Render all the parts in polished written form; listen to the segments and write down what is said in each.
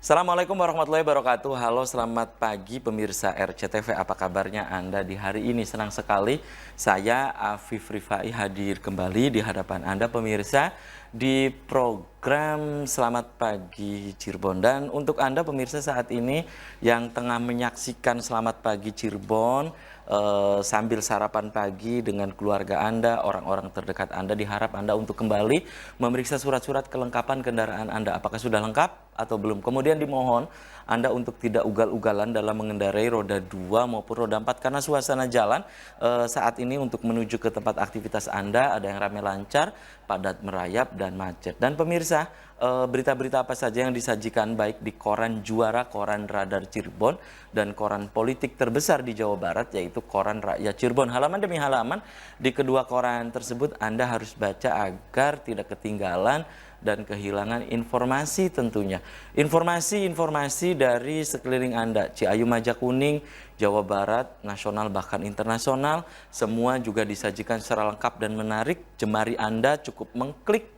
Assalamualaikum warahmatullahi wabarakatuh. Halo, selamat pagi pemirsa RCTV. Apa kabarnya Anda di hari ini? Senang sekali saya Afif Rifai hadir kembali di hadapan Anda pemirsa di program Selamat Pagi Cirebon. Dan untuk Anda pemirsa saat ini yang tengah menyaksikan Selamat Pagi Cirebon sambil sarapan pagi dengan keluarga Anda, orang-orang terdekat Anda, diharap Anda untuk kembali memeriksa surat-surat kelengkapan kendaraan Anda. Apakah sudah lengkap atau belum? Kemudian dimohon Anda untuk tidak ugal-ugalan dalam mengendarai roda 2 maupun roda 4 karena suasana jalan saat ini untuk menuju ke tempat aktivitas Anda ada yang ramai lancar, padat merayap dan macet. Dan pemirsa, berita-berita apa saja yang disajikan baik di koran Juara, koran Radar Cirebon, dan koran politik terbesar di Jawa Barat yaitu koran Rakyat Cirebon. Halaman demi halaman di kedua koran tersebut Anda harus baca agar tidak ketinggalan dan kehilangan informasi tentunya. Informasi-informasi dari sekeliling Anda, Ciayu Majakuning, Jawa Barat, nasional bahkan internasional, semua juga disajikan secara lengkap dan menarik. Jemari Anda cukup mengklik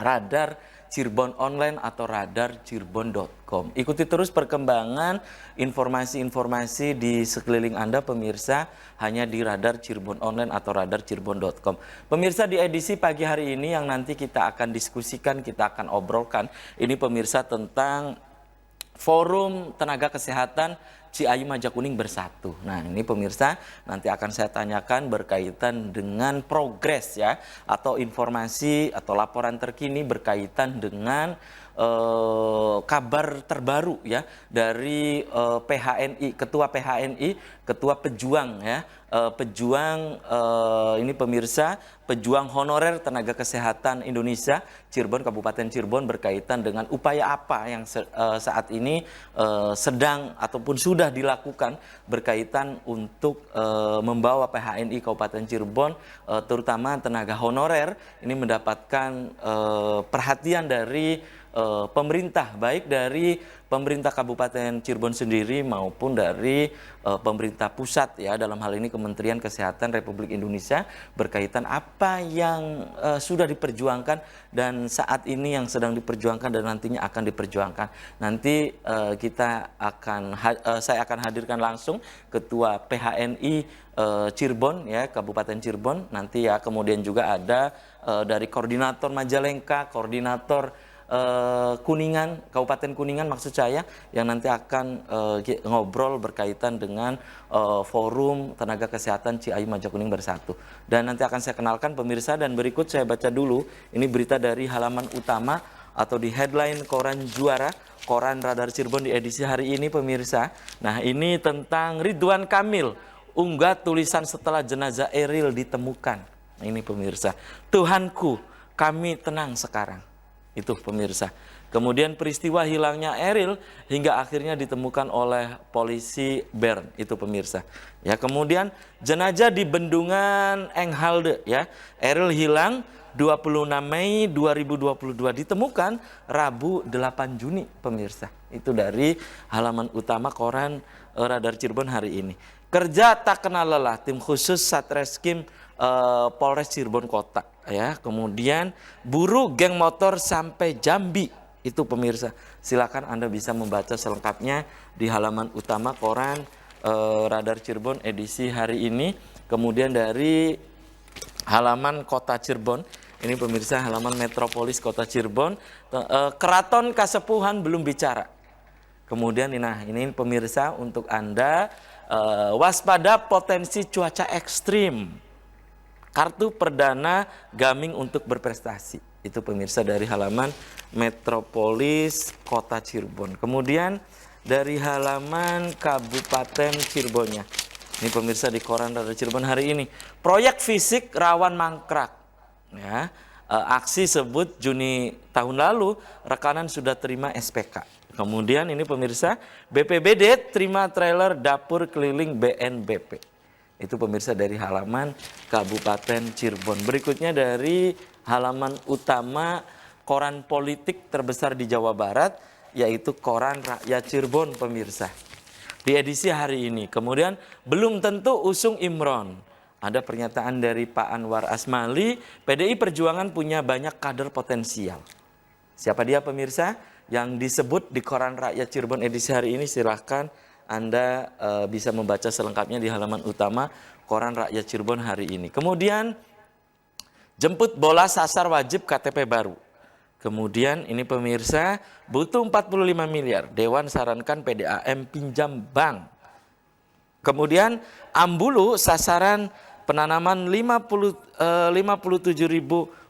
Radar Cirebon Online atau radarcirebon.com. Ikuti terus perkembangan informasi-informasi di sekeliling Anda pemirsa hanya di Radar Cirebon Online atau radarcirebon.com. Pemirsa, di edisi pagi hari ini yang nanti kita akan diskusikan, kita akan obrolkan ini pemirsa tentang Forum Tenaga Kesehatan Ciayu Majakuning Bersatu. Nah, ini pemirsa nanti akan saya tanyakan berkaitan dengan progres ya atau informasi atau laporan terkini berkaitan dengan kabar terbaru ya dari PHNI, Ketua PHNI, Ketua Pejuang ya, ini pemirsa, Pejuang Honorer Tenaga Kesehatan Indonesia Cirebon, Kabupaten Cirebon berkaitan dengan upaya apa yang saat ini sedang ataupun sudah dilakukan berkaitan untuk membawa PHNI Kabupaten Cirebon terutama tenaga honorer ini mendapatkan perhatian dari pemerintah, baik dari pemerintah Kabupaten Cirebon sendiri maupun dari pemerintah pusat ya, dalam hal ini Kementerian Kesehatan Republik Indonesia berkaitan apa yang sudah diperjuangkan dan saat ini yang sedang diperjuangkan dan nantinya akan diperjuangkan. Nanti saya akan hadirkan langsung Ketua PHNI Cirebon ya, Kabupaten Cirebon nanti ya, kemudian juga ada dari Koordinator Majalengka, Koordinator Kuningan, Kabupaten Kuningan maksud saya, yang nanti akan ngobrol berkaitan dengan Forum Tenaga Kesehatan Ciayu Majakuning Bersatu. Dan nanti akan saya kenalkan pemirsa, dan berikut saya baca dulu ini berita dari halaman utama atau di headline koran Juara, koran Radar Cirebon di edisi hari ini pemirsa. Nah, ini tentang Ridwan Kamil unggah tulisan setelah jenazah Eril ditemukan. Nah, ini pemirsa, Tuhanku kami tenang sekarang. Itu pemirsa. Kemudian peristiwa hilangnya Eril hingga akhirnya ditemukan oleh polisi Bern. Itu pemirsa. Ya, kemudian jenazah di Bendungan Enghalde ya. Eril hilang 26 Mei 2022 ditemukan Rabu 8 Juni pemirsa. Itu dari halaman utama koran Radar Cirebon hari ini. Kerja tak kenal lelah, tim khusus Satreskrim Polres Cirebon Kota ya. Kemudian buru geng motor sampai Jambi. Itu pemirsa, silakan Anda bisa membaca selengkapnya di halaman utama koran Radar Cirebon edisi hari ini. Kemudian dari halaman Kota Cirebon, ini pemirsa halaman Metropolis Kota Cirebon, Keraton Kasepuhan belum bicara. Kemudian nah ini pemirsa untuk Anda, waspada potensi cuaca ekstrim. Kartu perdana Gaming untuk berprestasi. Itu pemirsa dari halaman Metropolis Kota Cirebon. Kemudian dari halaman Kabupaten Cirebonnya. Ini pemirsa di koran Radar Cirebon hari ini. Proyek fisik rawan mangkrak. Ya, aksi sebut Juni tahun lalu rekanan sudah terima SPK. Kemudian ini pemirsa, BPBD terima trailer dapur keliling BNBP. Itu pemirsa dari halaman Kabupaten Cirebon. Berikutnya dari halaman utama koran politik terbesar di Jawa Barat, yaitu koran Rakyat Cirebon pemirsa. Di edisi hari ini, kemudian belum tentu usung Imron. Ada pernyataan dari Pak Anwar Asmali, PDI Perjuangan punya banyak kader potensial. Siapa dia pemirsa? yang disebut di Koran Rakyat Cirebon edisi hari ini, silahkan Anda bisa membaca selengkapnya di halaman utama Koran Rakyat Cirebon hari ini. Kemudian jemput bola sasar wajib KTP baru. Kemudian ini pemirsa, butuh 45 miliar, Dewan sarankan PDAM pinjam bank. Kemudian Ambulu sasaran penanaman 57.000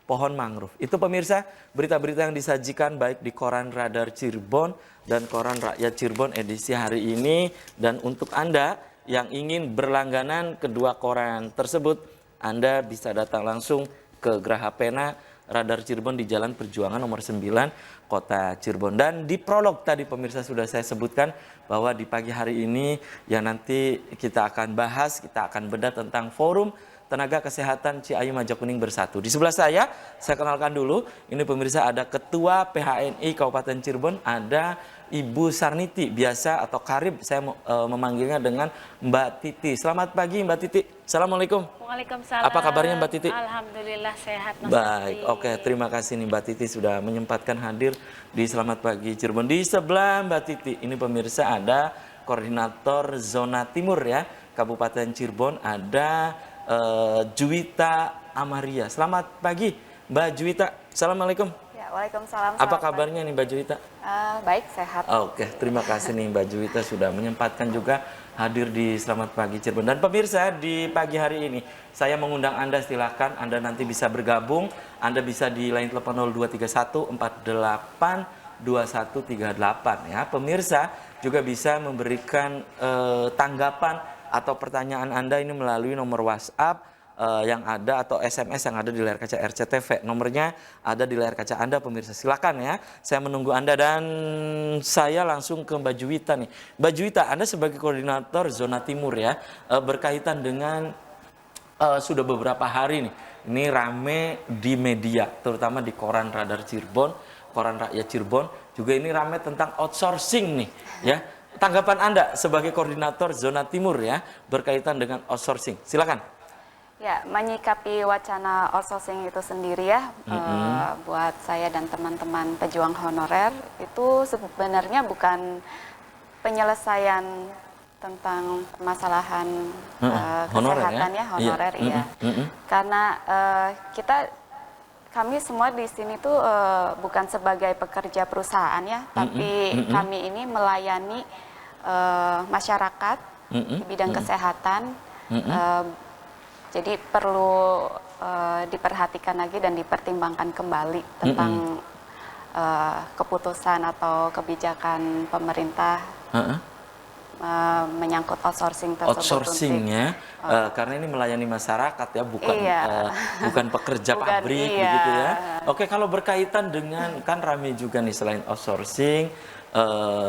pohon mangrove. Itu pemirsa berita-berita yang disajikan baik di Koran Radar Cirebon dan Koran Rakyat Cirebon edisi hari ini. Dan untuk Anda yang ingin berlangganan kedua koran tersebut, Anda bisa datang langsung ke Graha Pena Radar Cirebon di Jalan Perjuangan nomor 9 Kota Cirebon. Dan di prolog tadi pemirsa sudah saya sebutkan bahwa di pagi hari ini yang nanti kita akan bahas, kita akan bedah tentang forum Tenaga Kesehatan Ciayu Majakuning Bersatu. Di sebelah saya kenalkan dulu, ini pemirsa ada Ketua PHNI Kabupaten Cirebon, ada Ibu Sarniti, biasa atau karib saya memanggilnya dengan Mbak Titi. Selamat pagi Mbak Titi. Assalamualaikum. Waalaikumsalam. Apa kabarnya Mbak Titi? Alhamdulillah sehat Mas. Baik, oke, terima kasih nih Mbak Titi sudah menyempatkan hadir di Selamat Pagi Cirebon. Di sebelah Mbak Titi, ini pemirsa ada Koordinator Zona Timur ya, Kabupaten Cirebon, ada Juwita Amaria. Selamat pagi Mbak Juwita. Assalamualaikum. Ya, waalaikumsalam. Apa kabarnya nih Mbak Juwita? Baik, sehat. Oke, terima kasih nih Mbak Juwita sudah menyempatkan juga hadir di Selamat Pagi Cirebon. Dan pemirsa, di pagi hari ini saya mengundang Anda, silahkan Anda nanti bisa bergabung. Anda bisa di line telepon 0231 48 2138 ya. Pemirsa juga bisa memberikan tanggapan atau pertanyaan Anda ini melalui nomor WhatsApp yang ada atau SMS yang ada di layar kaca RCTV. Nomornya ada di layar kaca Anda pemirsa. Silakan ya. Saya menunggu Anda dan saya langsung ke Mbak Juwita nih. Mbak Juwita, Anda sebagai koordinator Zona Timur ya, berkaitan dengan sudah beberapa hari nih, ini rame di media, terutama di Koran Radar Cirebon, Koran Rakyat Cirebon, juga ini rame tentang outsourcing nih ya. Tanggapan Anda sebagai koordinator Zona Timur ya, berkaitan dengan outsourcing. Silakan. Ya, menyikapi wacana outsourcing itu sendiri ya, buat saya dan teman-teman pejuang honorer, itu sebenarnya bukan penyelesaian tentang permasalahan kesehatan ya, honorer iya. Karena kami semua di sini tuh bukan sebagai pekerja perusahaan ya, tapi kami ini melayani masyarakat di bidang kesehatan. Jadi perlu diperhatikan lagi dan dipertimbangkan kembali tentang keputusan atau kebijakan pemerintah menyangkut outsourcing tersebut. Outsourcingnya karena ini melayani masyarakat ya, bukan bukan pekerja pabrik begitu ya. Oke, kalau berkaitan dengan kan rame juga nih selain outsourcing,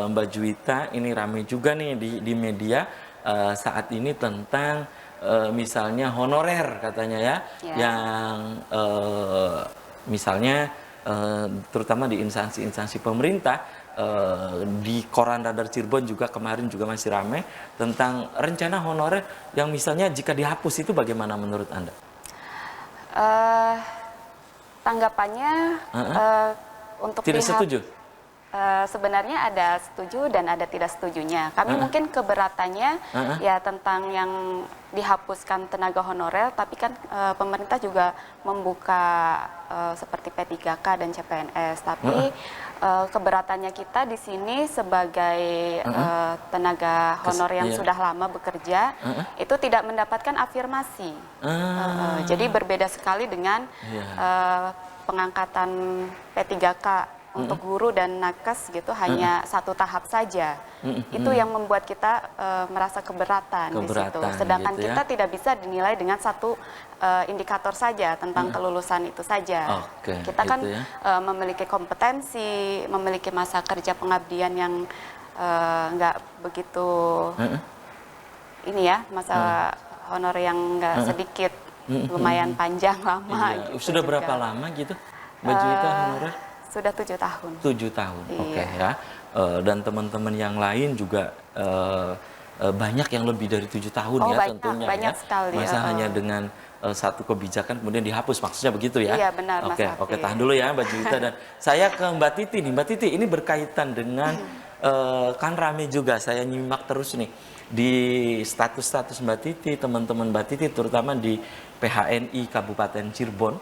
Mbak Juwita, ini rame juga nih di media saat ini tentang misalnya honorer katanya ya, yang misalnya terutama di instansi-instansi pemerintah. Di Koran Radar Cirebon juga kemarin juga masih ramai tentang rencana honorer yang misalnya jika dihapus itu bagaimana menurut Anda? Tanggapannya untuk tidak setuju? Sebenarnya ada setuju dan ada tidak setujunya. Kami mungkin keberatannya ya tentang yang dihapuskan tenaga honorer, tapi kan pemerintah juga membuka seperti P3K dan CPNS. Tapi keberatannya kita di sini sebagai tenaga honor yang sudah lama bekerja itu tidak mendapatkan afirmasi. Jadi berbeda sekali dengan pengangkatan P3K. Untuk guru dan nakes gitu hanya satu tahap saja. Itu yang membuat kita merasa keberatan di situ. Sedangkan gitu ya? Kita tidak bisa dinilai dengan satu indikator saja tentang kelulusan itu saja. Kita kan memiliki kompetensi, memiliki masa kerja pengabdian yang nggak begitu ini ya, masa honor yang nggak sedikit, lumayan panjang lama. Gitu sudah juga. Berapa lama gitu Mbak Juwita honorer? Sudah 7 tahun. 7 tahun, oke ya. Dan teman-teman yang lain juga banyak yang lebih dari 7 tahun ya banyak, tentunya banyak ya. Sekali, Masa hanya dengan satu kebijakan kemudian dihapus, maksudnya begitu ya? Iya benar, Mas Oke, Afif. oke, tahan dulu ya Mbak Juwita, dan saya ke Mbak Titi nih. Mbak Titi, ini berkaitan dengan kan rame juga, saya nyimak terus nih di status-status Mbak Titi, teman-teman Mbak Titi terutama di PHNI Kabupaten Cirebon,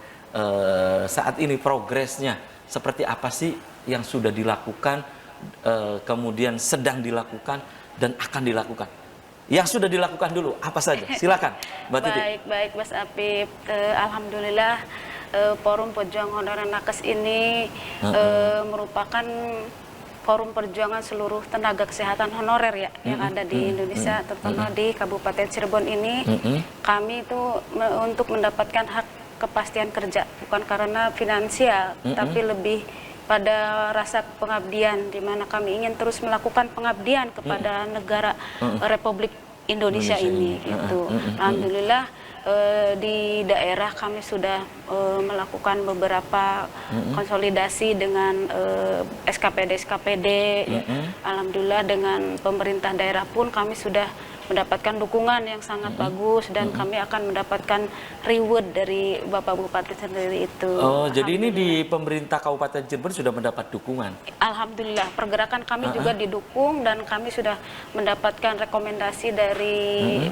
saat ini progresnya seperti apa sih yang sudah dilakukan, kemudian sedang dilakukan dan akan dilakukan. Yang sudah dilakukan dulu apa saja? Silakan Mbak Titi. Baik Mas Apip. Alhamdulillah Forum Pejuang Honorer Nakes ini merupakan forum perjuangan seluruh tenaga kesehatan honorer ya yang ada di Indonesia, terutama di Kabupaten Cirebon ini. Kami itu untuk mendapatkan hak kepastian kerja, bukan karena finansial, tapi lebih pada rasa pengabdian, di mana kami ingin terus melakukan pengabdian kepada negara Republik Indonesia ini gitu. Alhamdulillah di daerah kami sudah melakukan beberapa konsolidasi dengan SKPD ya. Alhamdulillah dengan pemerintah daerah pun kami sudah mendapatkan dukungan yang sangat bagus, dan kami akan mendapatkan reward dari Bapak Bupati sendiri itu. Oh, jadi ini di pemerintah Kabupaten Cirebon sudah mendapat dukungan? Alhamdulillah, pergerakan kami juga didukung, dan kami sudah mendapatkan rekomendasi dari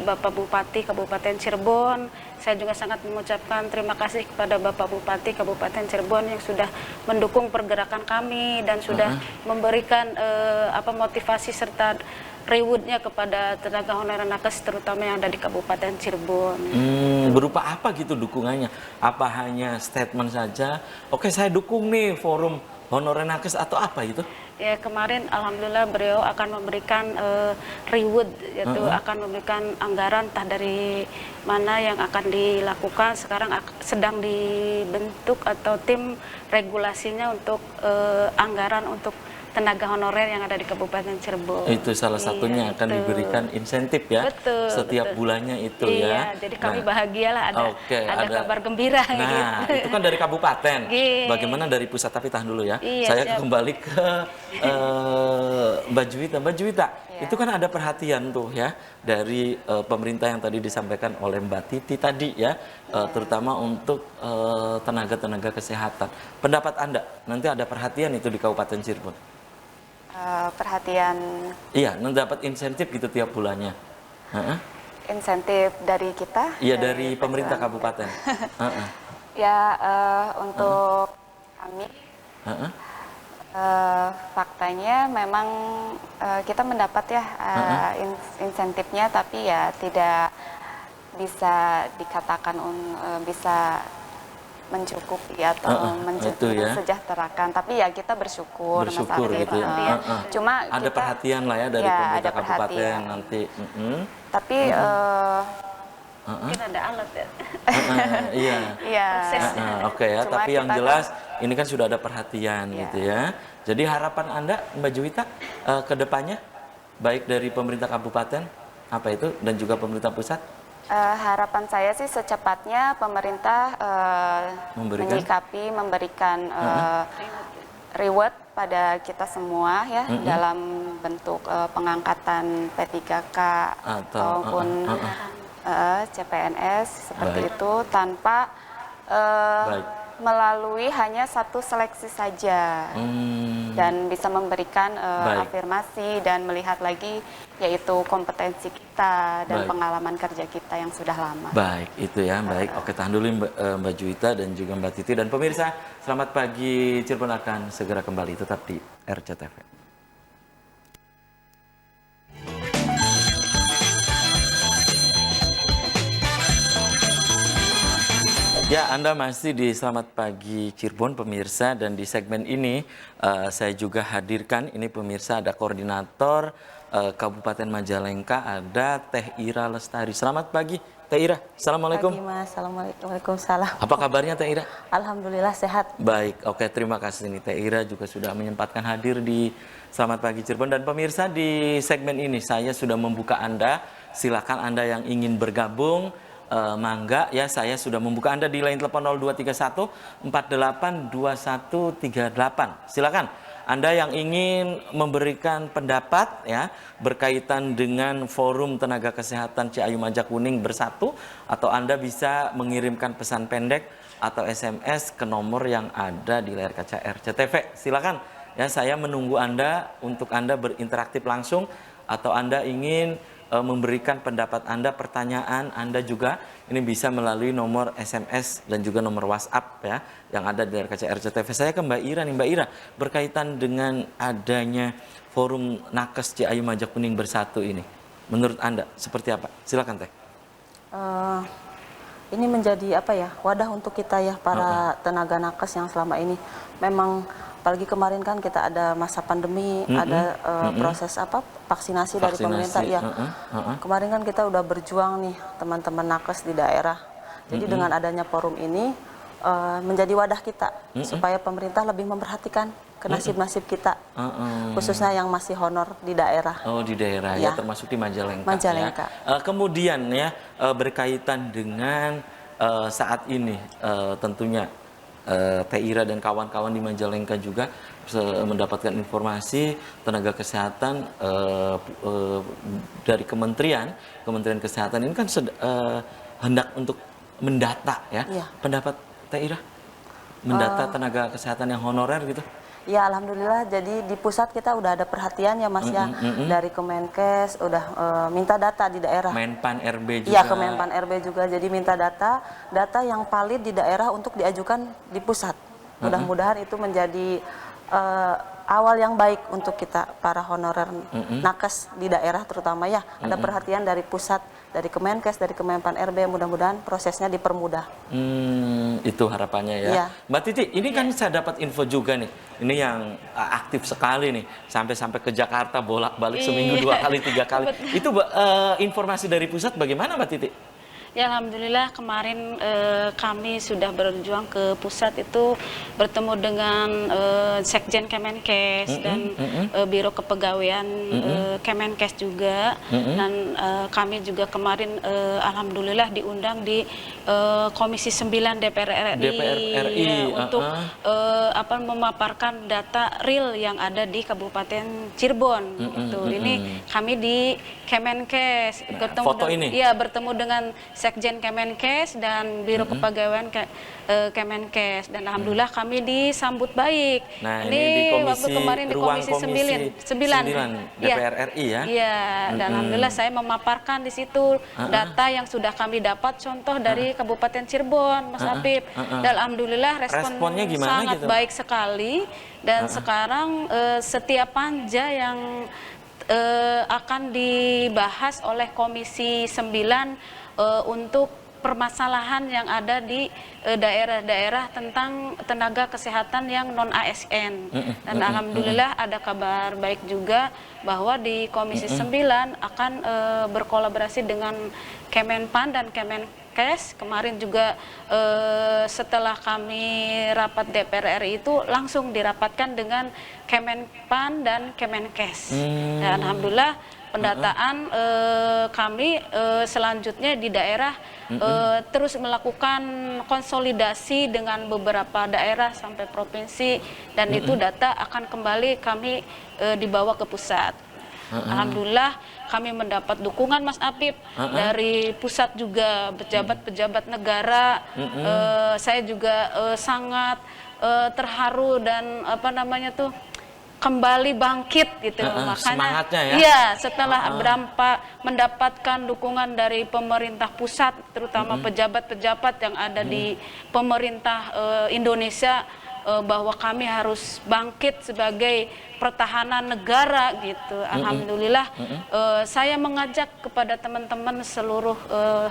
Bapak Bupati Kabupaten Cirebon. Saya juga sangat mengucapkan terima kasih kepada Bapak Bupati Kabupaten Cirebon yang sudah mendukung pergerakan kami dan sudah memberikan motivasi serta rewardnya kepada tenaga honorer nakes terutama yang ada di Kabupaten Cirebon. Berupa apa gitu dukungannya? Apa hanya statement saja? Oke, saya dukung nih forum honorer nakes, atau apa itu? Ya, kemarin alhamdulillah beliau akan memberikan reward, yaitu akan memberikan anggaran entah dari mana yang akan dilakukan. Sekarang sedang dibentuk atau tim regulasinya untuk anggaran untuk tenaga honorer yang ada di Kabupaten Cirebon. Itu salah satunya akan diberikan insentif ya. Betul, setiap bulannya itu ya. Iya, jadi kami bahagialah ada kabar gembira. Nah, gitu. itu kan dari kabupaten. Iya. Bagaimana dari pusat? Tapi tahan dulu ya. Iya, Saya siap. kembali ke Mbak Juwita. Mbak Juwita, Iya. itu kan ada perhatian tuh ya dari pemerintah yang tadi disampaikan oleh Mbak Titi tadi ya, terutama untuk tenaga-tenaga kesehatan. Pendapat Anda, nanti ada perhatian itu di Kabupaten Cirebon? Perhatian Iya, mendapat insentif gitu tiap bulannya. insentif dari kita? Iya, dari pemerintah kabupaten. Ya, untuk kami faktanya memang kita mendapat ya insentifnya, tapi ya tidak bisa dikatakan bisa mencukupi atau mensejahterakan, tapi ya kita bersyukur Mas Afif. Gitu ya. Cuma ada kita, perhatian lah ya dari ya, pemerintah ada kabupaten perhatian. nanti. Tapi Mungkin ada alat ya. Iya. ya Oke ya, Cuma tapi yang kita jelas ini kan sudah ada perhatian Iya. gitu ya. Jadi harapan Anda Mbak Juwita ke depannya baik dari pemerintah kabupaten apa itu dan juga pemerintah pusat? harapan saya sih secepatnya pemerintah memberikan reward pada kita semua ya, dalam bentuk pengangkatan P3K ataupun CPNS seperti itu, tanpa melalui hanya satu seleksi saja, dan bisa memberikan afirmasi dan melihat lagi yaitu kompetensi kita dan pengalaman kerja kita yang sudah lama. Baik, itu ya, baik. Oke, tahan dulu Mbak Juwita dan juga Mbak Titi. Dan pemirsa, selamat pagi. Cirebon akan segera kembali, tetap di RCTV. Ya, Anda masih di Selamat Pagi Cirebon, pemirsa, dan di segmen ini saya juga hadirkan, ini pemirsa, ada koordinator Kabupaten Majalengka, ada Teh Ira Lestari. Selamat pagi, Teh Ira. Assalamualaikum. Pagi Mas, Assalamualaikum. Waalaikumsalam. Apa kabarnya Teh Ira? Alhamdulillah sehat. Baik, oke, terima kasih nih Teh Ira juga sudah menyempatkan hadir di Selamat Pagi Cirebon. Dan pemirsa, di segmen ini saya sudah membuka Anda, silakan Anda yang ingin bergabung, mangga ya, saya sudah membuka Anda di line telepon 0231 482138. Silakan Anda yang ingin memberikan pendapat ya berkaitan dengan Forum Tenaga Kesehatan Ciayu Majak Kuning Bersatu, atau Anda bisa mengirimkan pesan pendek atau SMS ke nomor yang ada di layar kaca RCTV. Silakan ya, saya menunggu Anda untuk Anda berinteraksi langsung, atau Anda ingin memberikan pendapat Anda, pertanyaan Anda juga, ini bisa melalui nomor SMS dan juga nomor WhatsApp ya yang ada di layar kaca RCTV. Saya ke Mbak Ira nih, Mbak Ira, berkaitan dengan adanya Forum Nakes Ciayu Majak Kuning Bersatu ini, menurut Anda seperti apa? Silakan Teh. Ini menjadi apa ya, wadah untuk kita ya para tenaga nakes yang selama ini memang, apalagi kemarin kan kita ada masa pandemi, ada proses vaksinasi dari pemerintah ya. Kemarin kan kita udah berjuang nih teman-teman nakes di daerah. Jadi dengan adanya forum ini menjadi wadah kita supaya pemerintah lebih memperhatikan ke nasib-nasib kita, khususnya yang masih honor di daerah. Oh, di daerah ya, termasuk di Majalengka. Majalengka. Ya. Kemudian ya berkaitan dengan saat ini tentunya Teh Ira dan kawan-kawan di Majalengka juga mendapatkan informasi tenaga kesehatan dari Kementerian Kesehatan ini kan hendak untuk mendata ya. Pendapat Teh Ira mendata tenaga kesehatan yang honorer gitu. Ya, alhamdulillah. Jadi di pusat kita udah ada perhatian ya Mas ya, dari Kemenkes udah minta data di daerah. Menpan RB juga. Iya, Kemenpan RB juga. Jadi minta data yang valid di daerah untuk diajukan di pusat. Mudah-mudahan itu menjadi awal yang baik untuk kita para honorer nakes di daerah terutama ya. Ada perhatian dari pusat, dari Kemenkes, dari Kemenpan RB, mudah-mudahan prosesnya dipermudah. Itu harapannya ya. Iya. Mbak Titi, ini kan saya dapat info juga nih. Ini yang aktif sekali nih, sampai ke Jakarta bolak-balik seminggu 2 kali 3 kali. Itu informasi dari pusat bagaimana Mbak Titi? Ya, alhamdulillah kemarin kami sudah berjuang ke pusat, itu bertemu dengan Sekjen Kemenkes dan Biro Kepegawaian Kemenkes juga, dan kami juga kemarin alhamdulillah diundang di Komisi 9 DPR RI ya, untuk memaparkan data real yang ada di Kabupaten Cirebon. Ini kami di Kemenkes bertemu dengan Sekjen Kemenkes dan Biro Kepegawaian Kemenkes, dan alhamdulillah kami disambut baik. Nah, ini di waktu kemarin di Komisi 9 DPR RI ya. Iya, dan alhamdulillah saya memaparkan di situ data yang sudah kami dapat, contoh dari Kabupaten Cirebon, Mas Apip. Dan alhamdulillah responnya gimana sangat gitu? Baik sekali, dan sekarang setiap panja yang akan dibahas oleh Komisi 9 untuk permasalahan yang ada di daerah-daerah tentang tenaga kesehatan yang non ASN. Dan alhamdulillah ada kabar baik juga bahwa di Komisi 9 akan berkolaborasi dengan Kemenpan dan Kemenkes. Kemarin juga setelah kami rapat DPR RI itu langsung dirapatkan dengan Kemenpan dan Kemenkes. Dan alhamdulillah pendataan kami selanjutnya di daerah terus melakukan konsolidasi dengan beberapa daerah sampai provinsi, dan itu data akan kembali kami dibawa ke pusat. Alhamdulillah kami mendapat dukungan Mas Apip dari pusat juga, pejabat-pejabat negara. Saya juga sangat terharu dan kembali bangkit gitu. Makanya ya? Iya, setelah mendapatkan dukungan dari pemerintah pusat, terutama pejabat-pejabat yang ada di pemerintah Indonesia, bahwa kami harus bangkit sebagai pertahanan negara gitu. Alhamdulillah saya mengajak kepada teman-teman seluruh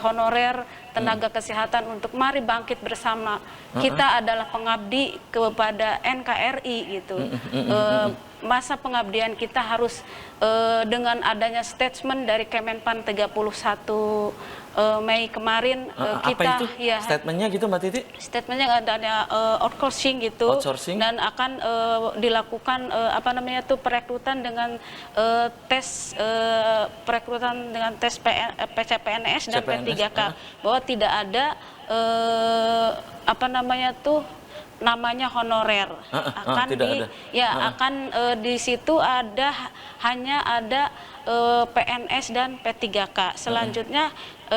honorer tenaga kesehatan untuk mari bangkit bersama. Kita adalah pengabdi kepada NKRI gitu. Masa pengabdian kita harus dengan adanya statement dari Kemenpan 31 Mei kemarin kita apa itu? Statementnya gitu Mbak Titi? Statementnya adanya outsourcing gitu. Outsourcing? Dan akan dilakukan perekrutan dengan tes PCPNS dan P3K, bahwa tidak ada namanya honorer. Akan tidak di ada. akan di situ hanya ada PNS dan P3K. Selanjutnya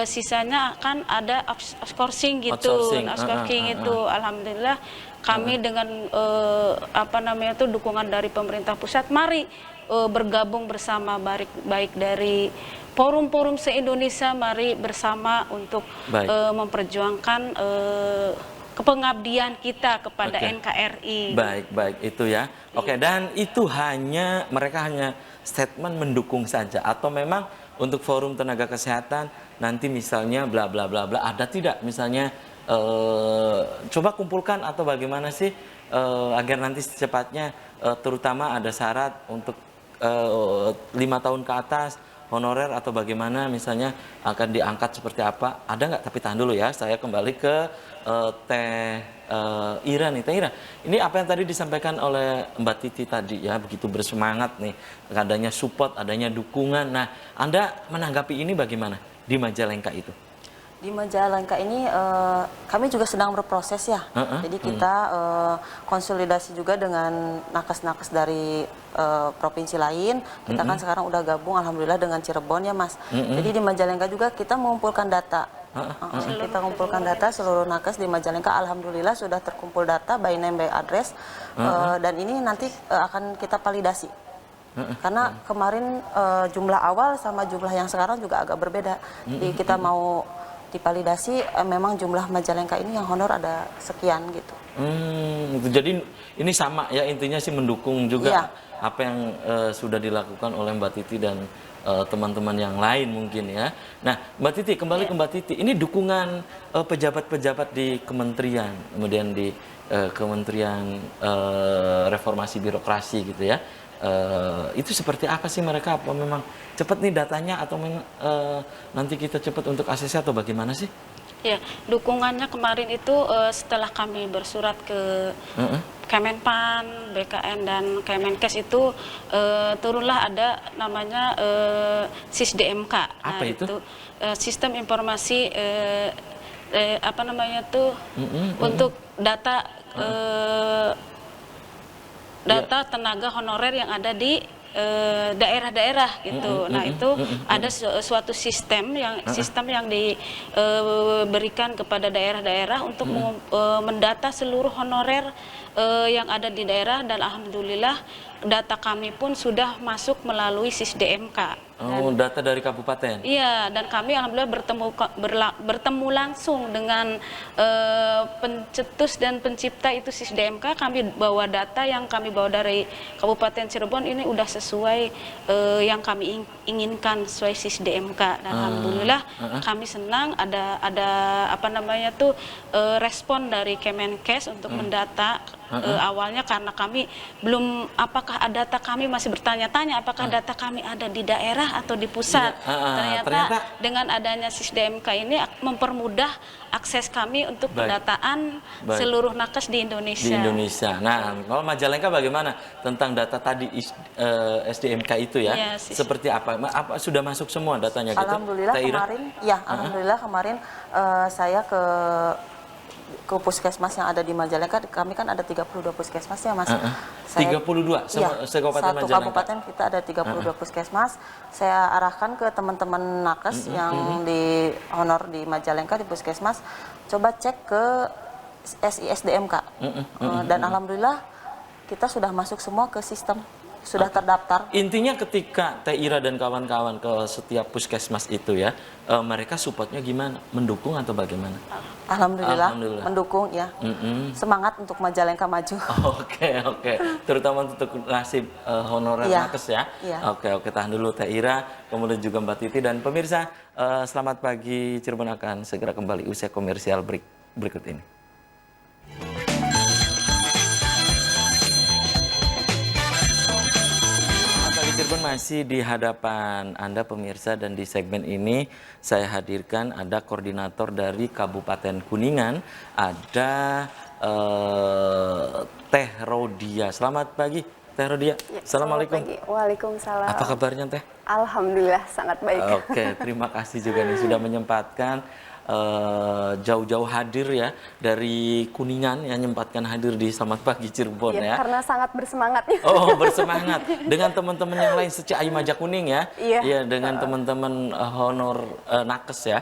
sisanya akan ada outsourcing gitu. Outsourcing itu alhamdulillah kami dengan dukungan dari pemerintah pusat, mari bergabung bersama baik dari forum-forum se-Indonesia, mari bersama untuk memperjuangkan kepengabdian kita kepada NKRI. Baik itu ya. Oke, dan itu mereka hanya statement mendukung saja, atau memang untuk forum tenaga kesehatan nanti misalnya bla bla bla bla, ada tidak misalnya coba kumpulkan atau bagaimana sih agar nanti secepatnya terutama ada syarat untuk 5 tahun ke atas honorer atau bagaimana misalnya akan diangkat seperti apa, ada nggak? Tapi tahan dulu ya, saya kembali ke Teh Ira nih. Teh Ira, ini apa yang tadi disampaikan oleh Mbak Titi tadi ya, begitu bersemangat nih, adanya support, adanya dukungan. Nah, Anda menanggapi ini bagaimana di Majalengka itu? Di Majalengka ini kami juga sedang berproses ya. Jadi kita konsolidasi juga dengan nakes-nakes dari provinsi lain. Kita kan sekarang udah gabung alhamdulillah dengan Cirebon ya Mas. Jadi di Majalengka juga kita mengumpulkan data. Kita mengumpulkan data seluruh nakes di Majalengka, alhamdulillah sudah terkumpul data by name by address. Dan ini nanti akan kita validasi. Karena kemarin jumlah awal sama jumlah yang sekarang juga agak berbeda. Jadi kita mau divalidasi, memang jumlah Majalengka ini yang honor ada sekian gitu. Jadi ini sama ya, intinya sih mendukung juga apa yang sudah dilakukan oleh Mbak Titi dan teman-teman yang lain mungkin ya. Nah, Mbak Titi, kembali ke Mbak Titi, ini dukungan pejabat-pejabat di kementerian, kemudian di Kementerian Reformasi Birokrasi gitu ya. Itu seperti apa sih mereka? Apa memang cepat nih datanya, atau nanti kita cepat untuk ACC atau bagaimana sih? Ya, dukungannya kemarin itu setelah kami bersurat ke Kemenpan, BKN dan Kemenkes itu turunlah ada namanya SISDMK. Apa itu? Sistem informasi untuk data tenaga honorer yang ada di daerah-daerah gitu. Nah, itu ada suatu sistem yang diberikan kepada daerah-daerah untuk mendata seluruh honorer yang ada di daerah, dan alhamdulillah data kami pun sudah masuk melalui SISDMK. Data dari kabupaten. Iya, dan kami alhamdulillah bertemu langsung dengan pencetus dan pencipta itu SISDMK. Kami bawa data yang kami bawa dari Kabupaten Cirebon, ini udah sesuai yang kami inginkan, sesuai SISDMK. Dan alhamdulillah kami senang ada respon dari Kemenkes untuk mendata. Awalnya karena kami belum, apakah data kami masih bertanya-tanya apakah data kami ada di daerah atau di pusat. Ternyata dengan adanya SISDMK ini mempermudah akses kami untuk pendataan seluruh nakes di Indonesia. Nah, kalau Majalengka bagaimana tentang data tadi SDMK itu ya? Seperti apa? Sudah masuk semua datanya gitu? Alhamdulillah kemarin, alhamdulillah kemarin saya ke puskesmas yang ada di Majalengka. Kami kan ada 32 puskesmas ya Mas. 32 sekabupaten Majalengka. Satu kabupaten kita ada 32 puskesmas. Saya arahkan ke teman-teman nakes yang di honor di Majalengka di puskesmas, coba cek ke SISDMK. Dan alhamdulillah kita sudah masuk semua ke sistem, sudah terdaftar. Intinya ketika Teh Ira dan kawan-kawan ke setiap puskesmas itu ya, mereka supportnya gimana? Mendukung atau bagaimana? Alhamdulillah. Mendukung ya. Semangat untuk Majalengka maju. Oke. Terutama untuk nasib honorer nakes ya. Oke, tahan dulu Teh Ira, kemudian juga Mbak Titi dan pemirsa. Selamat pagi, Cirebon akan segera kembali usai komersial berikut ini. Cirebon masih di hadapan Anda pemirsa, dan di segmen ini saya hadirkan ada koordinator dari Kabupaten Kuningan, ada Teh Rodia. Selamat pagi Teh Rodia. Ya, Assalamualaikum. Selamat pagi. Waalaikumsalam. Apa kabarnya Teh? Alhamdulillah sangat baik. Oke, terima kasih juga nih sudah menyempatkan jauh-jauh hadir ya dari Kuningan yang nyempatkan hadir di Selamat Pagi Cirebon ya. Karena sangat bersemangat. Oh, bersemangat dengan teman-teman yang lain Seci-Ayu Majak Kuning ya. Iya. Iya, dengan teman-teman honor nakes ya,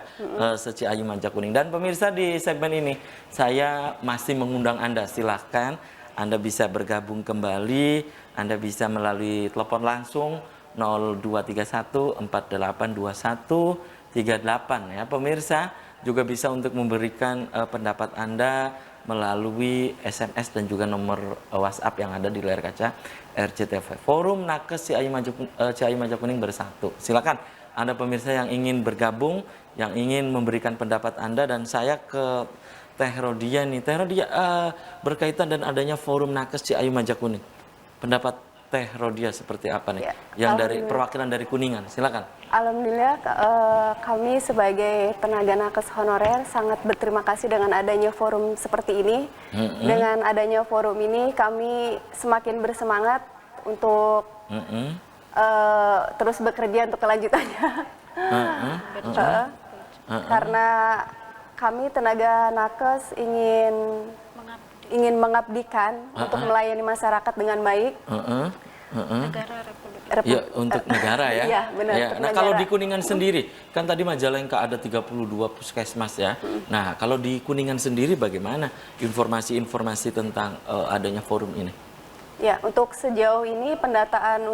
Seci-Ayu Majak Kuning. Dan pemirsa, di segmen ini saya masih mengundang Anda, silahkan Anda bisa bergabung kembali, Anda bisa melalui telepon langsung 0231 4821 38 ya pemirsa, juga bisa untuk memberikan pendapat Anda melalui SMS dan juga nomor WhatsApp yang ada di layar kaca RCTV. Forum Nakes Ciayu Majak Kuning Bersatu. Silakan Anda pemirsa yang ingin bergabung, yang ingin memberikan pendapat Anda, dan saya ke Teh Rodia nih. Teh Rodia, berkaitan dan adanya Forum Nakes Ciayu Majak Kuning. Pendapat Teh Rodia seperti apa nih? Ya, yang dari perwakilan dari Kuningan, silakan. Alhamdulillah kami sebagai tenaga nakes honorer sangat berterima kasih dengan adanya forum seperti ini. Dengan adanya forum ini kami semakin bersemangat untuk terus bekerja untuk kelanjutannya. Karena kami tenaga nakes ingin mengabdikan untuk melayani masyarakat dengan baik. Negara Republik. Ya, untuk negara ya. Iya, benar. Ya. Untuk Nah, kalau negara. di Kuningan sendiri, kan tadi Majalengka ada 32 puskesmas ya. Nah, kalau di Kuningan sendiri bagaimana informasi-informasi tentang adanya forum ini? Ya, untuk sejauh ini pendataan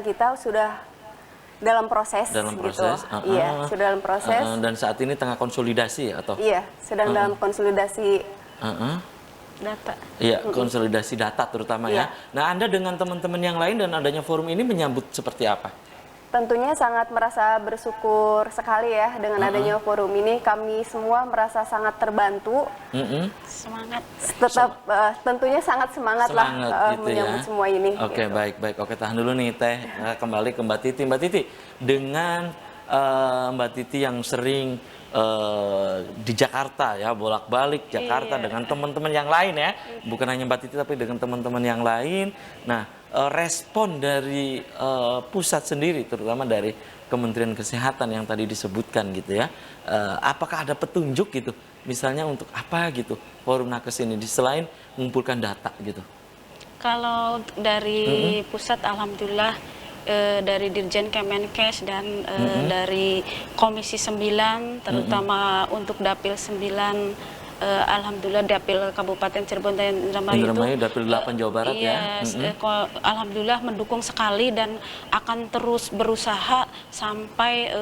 kita sudah dalam proses. Dalam gitu. proses. Iya, sudah dalam proses. Dan saat ini tengah konsolidasi atau? Iya, sedang dalam konsolidasi. Data. Iya, konsolidasi data terutama ya. Nah, Anda dengan teman-teman yang lain dan adanya forum ini menyambut seperti apa? Tentunya sangat merasa bersyukur sekali ya dengan adanya forum ini. Kami semua merasa sangat terbantu. Semangat. Tetap tentunya sangat semangat lah gitu menyambut ya. semua ini. Oke, gitu. baik. Oke, tahan dulu nih Teh. Nah, kembali ke Mbak Titi. Mbak Titi, dengan Mbak Titi yang sering di Jakarta ya, bolak-balik Jakarta dengan teman-teman yang lain ya, bukan hanya Mbak Titi tapi dengan teman-teman yang lain. Nah, respon dari pusat sendiri, terutama dari Kementerian Kesehatan yang tadi disebutkan gitu ya, apakah ada petunjuk gitu, misalnya untuk apa gitu forum nakes ini selain mengumpulkan data gitu? Kalau dari pusat, alhamdulillah dari Dirjen Kemenkes dan dari Komisi 9, terutama untuk Dapil 9, alhamdulillah Dapil Kabupaten Cirebon dan Indramayu itu Dapil 8 Jawa Barat ya. Alhamdulillah mendukung sekali dan akan terus berusaha sampai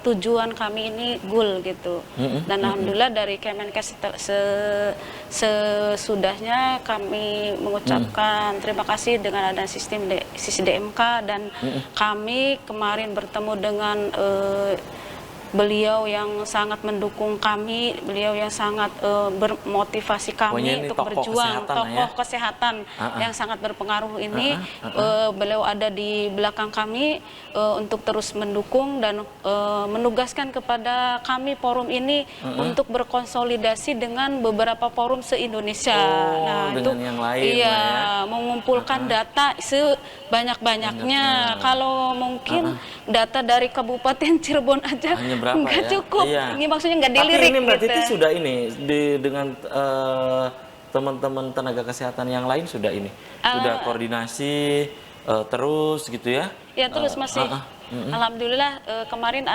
tujuan kami ini goal gitu. Dan alhamdulillah dari Kemenkes sesudahnya kami mengucapkan terima kasih dengan adanya sistem DMK, dan kami kemarin bertemu dengan beliau yang sangat mendukung kami, beliau yang sangat bermotivasi kami untuk berjuang, tokoh kesehatan yang sangat berpengaruh ini. Beliau ada di belakang kami untuk terus mendukung dan menugaskan kepada kami forum ini untuk berkonsolidasi dengan beberapa forum se-Indonesia. Nah, itu yang lain iya, mengumpulkan data sebanyak-banyaknya. Kalau mungkin data dari Kabupaten Cirebon aja nggak cukup. Ini maksudnya nggak dilirik. Tapi ini Mbak gitu. Titi sudah dengan teman-teman tenaga kesehatan yang lain sudah sudah koordinasi terus gitu ya? Ya terus masih. Alhamdulillah kemarin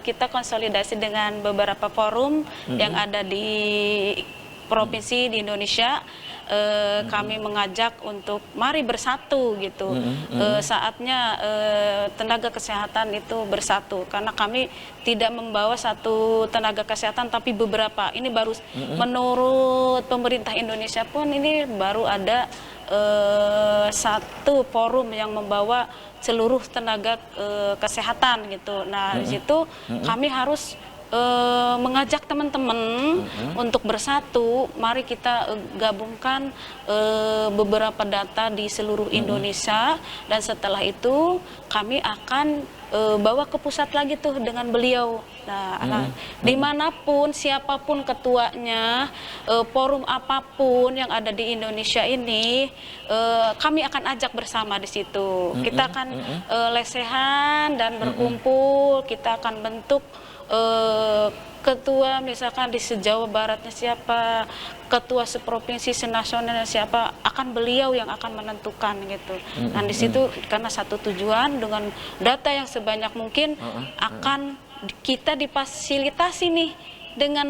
kita konsolidasi dengan beberapa forum yang ada di provinsi di Indonesia. Kami mengajak untuk mari bersatu gitu. Saatnya tenaga kesehatan itu bersatu, karena kami tidak membawa satu tenaga kesehatan tapi beberapa. Ini baru menurut pemerintah Indonesia pun ini baru ada satu forum yang membawa seluruh tenaga kesehatan gitu. Nah, di situ kami harus mengajak teman-teman untuk bersatu. Mari kita gabungkan beberapa data di seluruh Indonesia, dan setelah itu kami akan bawa ke pusat lagi tuh dengan beliau. Nah, dimanapun siapapun ketuanya, forum apapun yang ada di Indonesia ini, kami akan ajak bersama di situ. Kita akan lesehan dan berkumpul. Kita akan bentuk ketua misalkan di se-Jawa Baratnya siapa, ketua seprovinsi senasionalnya siapa, akan beliau yang akan menentukan gitu. Dan di situ karena satu tujuan dengan data yang sebanyak mungkin akan kita difasilitasi nih dengan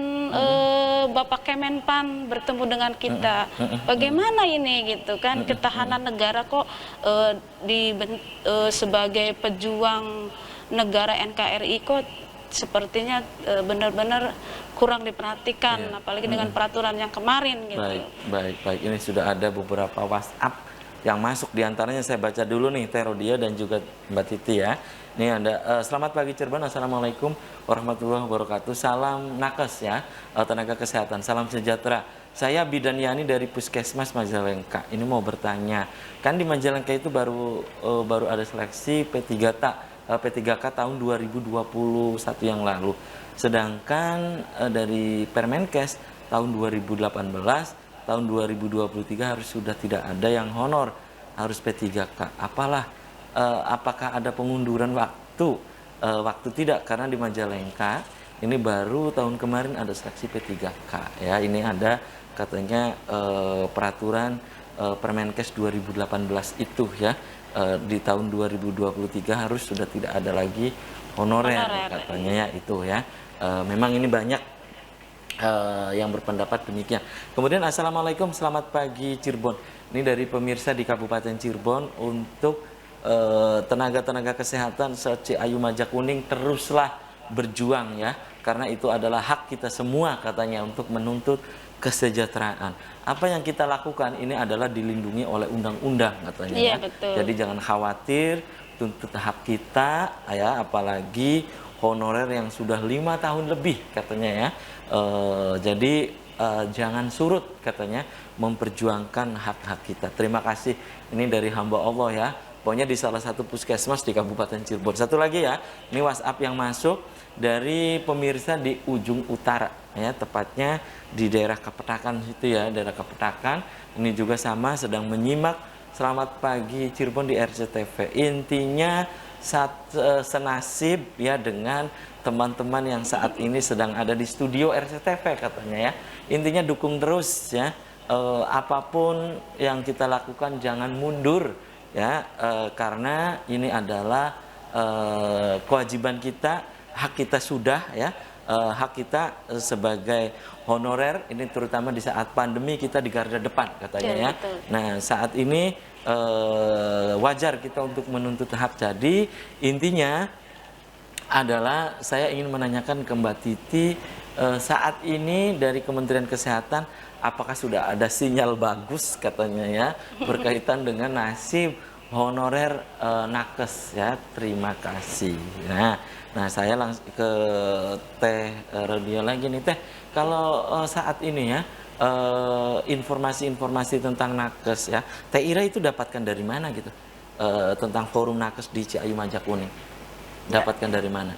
Bapak Kemenpan bertemu dengan kita. Bagaimana ini gitu kan, ketahanan negara kok sebagai pejuang negara NKRI kok sepertinya benar-benar kurang diperhatikan, apalagi dengan peraturan yang kemarin gitu. Baik. Ini sudah ada beberapa WhatsApp yang masuk, diantaranya saya baca dulu nih, Teh Rodia dan juga Mbak Titi ya. Ini ada, selamat pagi Cirebon, Assalamualaikum warahmatullahi wabarakatuh. Salam nakes ya, tenaga kesehatan, salam sejahtera. Saya Bidan Yani dari Puskesmas Majalengka. Ini mau bertanya, kan di Majalengka itu baru ada seleksi P3K tahun 2021 yang lalu. Sedangkan dari Permenkes tahun 2018, tahun 2023 harus sudah tidak ada yang honor, harus P3K. Apakah ada pengunduran waktu? Waktu tidak, karena di Majalengka ini baru tahun kemarin ada seleksi P3K ya. Ini ada katanya peraturan Permenkes 2018 itu ya. Di tahun 2023 harus sudah tidak ada lagi honorer katanya ya, itu ya. Memang ini banyak yang berpendapat demikian. Kemudian Assalamualaikum, selamat pagi Cirebon. Ini dari pemirsa di Kabupaten Cirebon untuk tenaga-tenaga kesehatan se-Ciayu Majakuning, teruslah berjuang ya, karena itu adalah hak kita semua katanya untuk menuntut kesejahteraan. Apa yang kita lakukan ini adalah dilindungi oleh undang-undang katanya. Iya, ya. betul. Jadi jangan khawatir, tuntut hak kita ya, apalagi honorer yang sudah 5 tahun lebih katanya ya. Jadi jangan surut katanya memperjuangkan hak-hak kita. Terima kasih, ini dari hamba Allah ya. Pokoknya di salah satu puskesmas di Kabupaten Cirebon. Satu lagi ya, ini WhatsApp yang masuk dari pemirsa di ujung utara ya, tepatnya di daerah Kepetakan situ ya, daerah Kepetakan. Ini juga sama, sedang menyimak Selamat Pagi Cirebon di RCTV. Intinya senasib ya dengan teman-teman yang saat ini sedang ada di studio RCTV katanya ya. Intinya dukung terus ya, apapun yang kita lakukan jangan mundur ya, karena ini adalah kewajiban kita, hak kita sudah ya, hak kita sebagai honorer ini, terutama di saat pandemi kita di garda depan katanya ya. Betul. Nah saat ini wajar kita untuk menuntut hak. Jadi intinya adalah saya ingin menanyakan ke Mbak Titi, saat ini dari Kementerian Kesehatan apakah sudah ada sinyal bagus katanya ya berkaitan dengan nasib honorer nakes ya. Terima kasih. Nah saya langsung ke Teh Rodia lagi nih Teh. Kalau saat ini ya informasi-informasi tentang nakes ya, Teh Ira itu dapatkan dari mana gitu, tentang forum nakes di Ciayu Majakuning? Dapatkan dari mana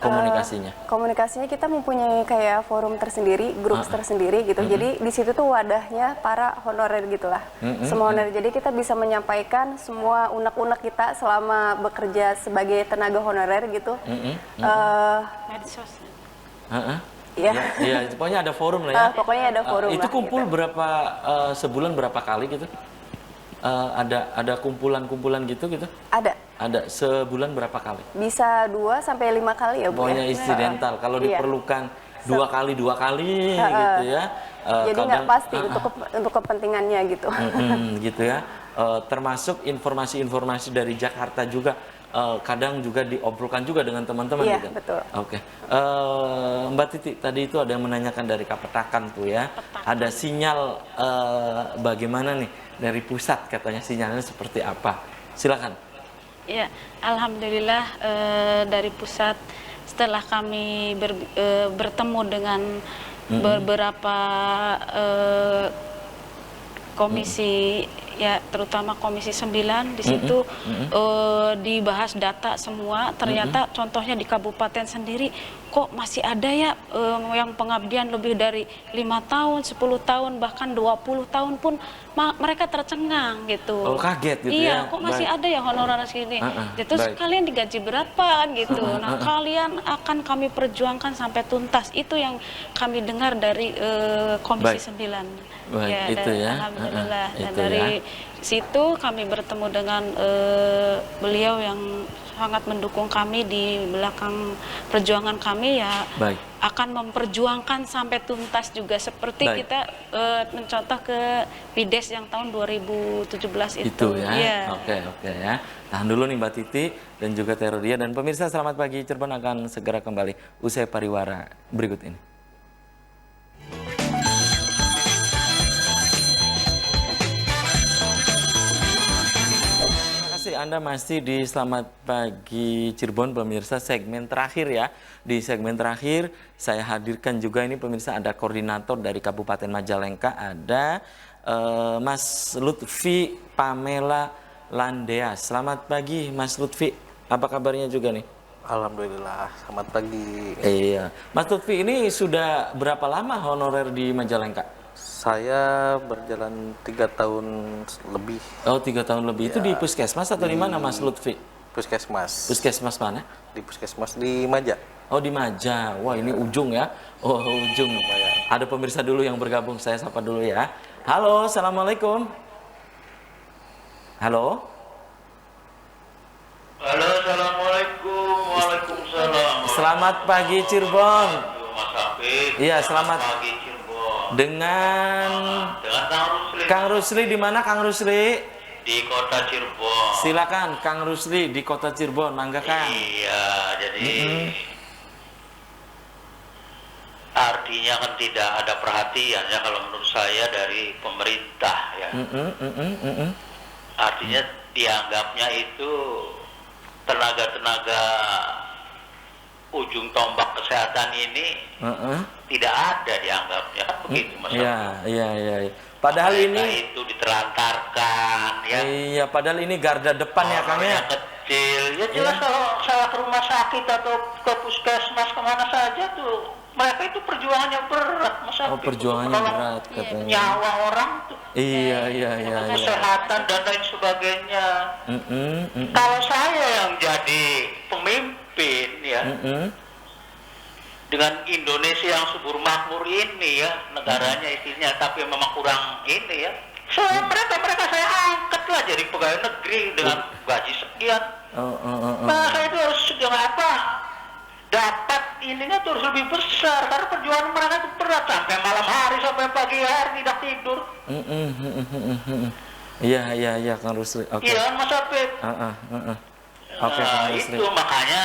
komunikasinya? Komunikasinya kita mempunyai kayak forum tersendiri, grup tersendiri gitu. Jadi di situ tuh wadahnya para honorer gitulah. Semua honorer. Jadi kita bisa menyampaikan semua unek-unek kita selama bekerja sebagai tenaga honorer gitu. Medsos. Ya. Iya, pokoknya ada forum lah ya. Pokoknya ada forum itu lah, kumpul gitu. berapa sebulan berapa kali gitu? Ada kumpulan-kumpulan gitu? Ada sebulan berapa kali? Bisa 2 sampai 5 kali ya Bu. Pokoknya insidental. Kalau Iya. diperlukan dua kali gitu ya. Jadi nggak pasti untuk kepentingannya gitu. Gitu ya. Termasuk informasi-informasi dari Jakarta juga kadang juga diobrolkan juga dengan teman-teman Iya, gitu. betul. Oke. Mbak Titi, tadi itu ada yang menanyakan dari Kepetakan tuh ya. Ada sinyal bagaimana nih dari pusat, katanya sinyalnya seperti apa? Silakan. Ya, alhamdulillah dari pusat setelah kami bertemu dengan beberapa komisi ya terutama Komisi 9 di situ dibahas data semua. Ternyata contohnya di kabupaten sendiri kok masih ada ya yang pengabdian lebih dari 5 tahun, 10 tahun, bahkan 20 tahun pun mereka tercengang gitu. Oh, kaget gitu ya. Iya, kok masih ada ya honorer segini. Terus baik. kalian digaji berapa gitu. Nah, kalian akan kami perjuangkan sampai tuntas. Itu yang kami dengar dari Komisi 9. Baik, itu ya. Alhamdulillah. Dan Itu dari ya. situ kami bertemu dengan beliau yang sangat mendukung kami di belakang perjuangan kami ya. Baik. Akan memperjuangkan sampai tuntas juga seperti Baik. kita mencontoh ke Pides yang tahun 2017 itu. Itu ya. Iya. Oke ya. Tahan dulu nih Mbak Titi dan juga Terodia, dan pemirsa selamat pagi Cirebon akan segera kembali usai pariwara berikut ini. Anda masih di Selamat Pagi Cirebon, pemirsa, segmen terakhir ya. Di segmen terakhir saya hadirkan juga ini pemirsa, ada koordinator dari Kabupaten Majalengka, ada Mas Lutfi Pamela Landeas. Selamat pagi Mas Lutfi, apa kabarnya juga nih? Alhamdulillah, selamat pagi. Iya, Mas Lutfi ini sudah berapa lama honorer di Majalengka? Saya berjalan 3 tahun lebih. Oh, 3 tahun lebih. Itu di puskesmas atau di mana Mas Lutfi? Puskesmas. Puskesmas mana? Di puskesmas di Maja. Oh, di Maja. Wah, ini ujung ya. Oh, ujung. Ada pemirsa dulu yang bergabung, saya sapa dulu ya. Halo, Assalamualaikum. Halo. Halo, Assalamualaikum. Waalaikumsalam. Selamat pagi Cirebon. Mas Hafid. Iya, selamat pagi Cirebon. Dengan Kang Rusli. Kang Rusli di mana Kang Rusli? Di kota Cirebon. Silakan Kang Rusli di kota Cirebon, mangga Kang. Iya, jadi artinya kan tidak ada perhatian ya kalau menurut saya dari pemerintah ya. Artinya dianggapnya itu tenaga-tenaga ujung tombak kesehatan ini tidak ada dianggapnya, begitu Mas. Iya. Padahal Mereka ini itu ditelantarkan ya. Iya, padahal ini garda depan ya Kang ya. Yang kecil ya jelas kalau saya ke rumah sakit atau ke puskesmas kemana saja tuh mereka itu perjuangannya berat Mas. Oh, perjuangannya berat katanya. Nyawa orang tuh. Iya. Kesehatan dan lain sebagainya. Kalau saya yang jadi pemimpin ya, dengan Indonesia yang subur makmur ini ya, negaranya istilahnya, tapi memang kurang ini ya. Mereka saya angkat lah jadi pegawai negeri dengan gaji sekian. Nah, saya itu harus dengan apa? Dapat ininya tuh harus lebih besar karena perjuangan mereka itu berat sampai malam hari, sampai pagi hari tidak tidur. Iya Kang Rusli. Oke. Iya Mas Hafid. Oke, Kang Rusli. Itu makanya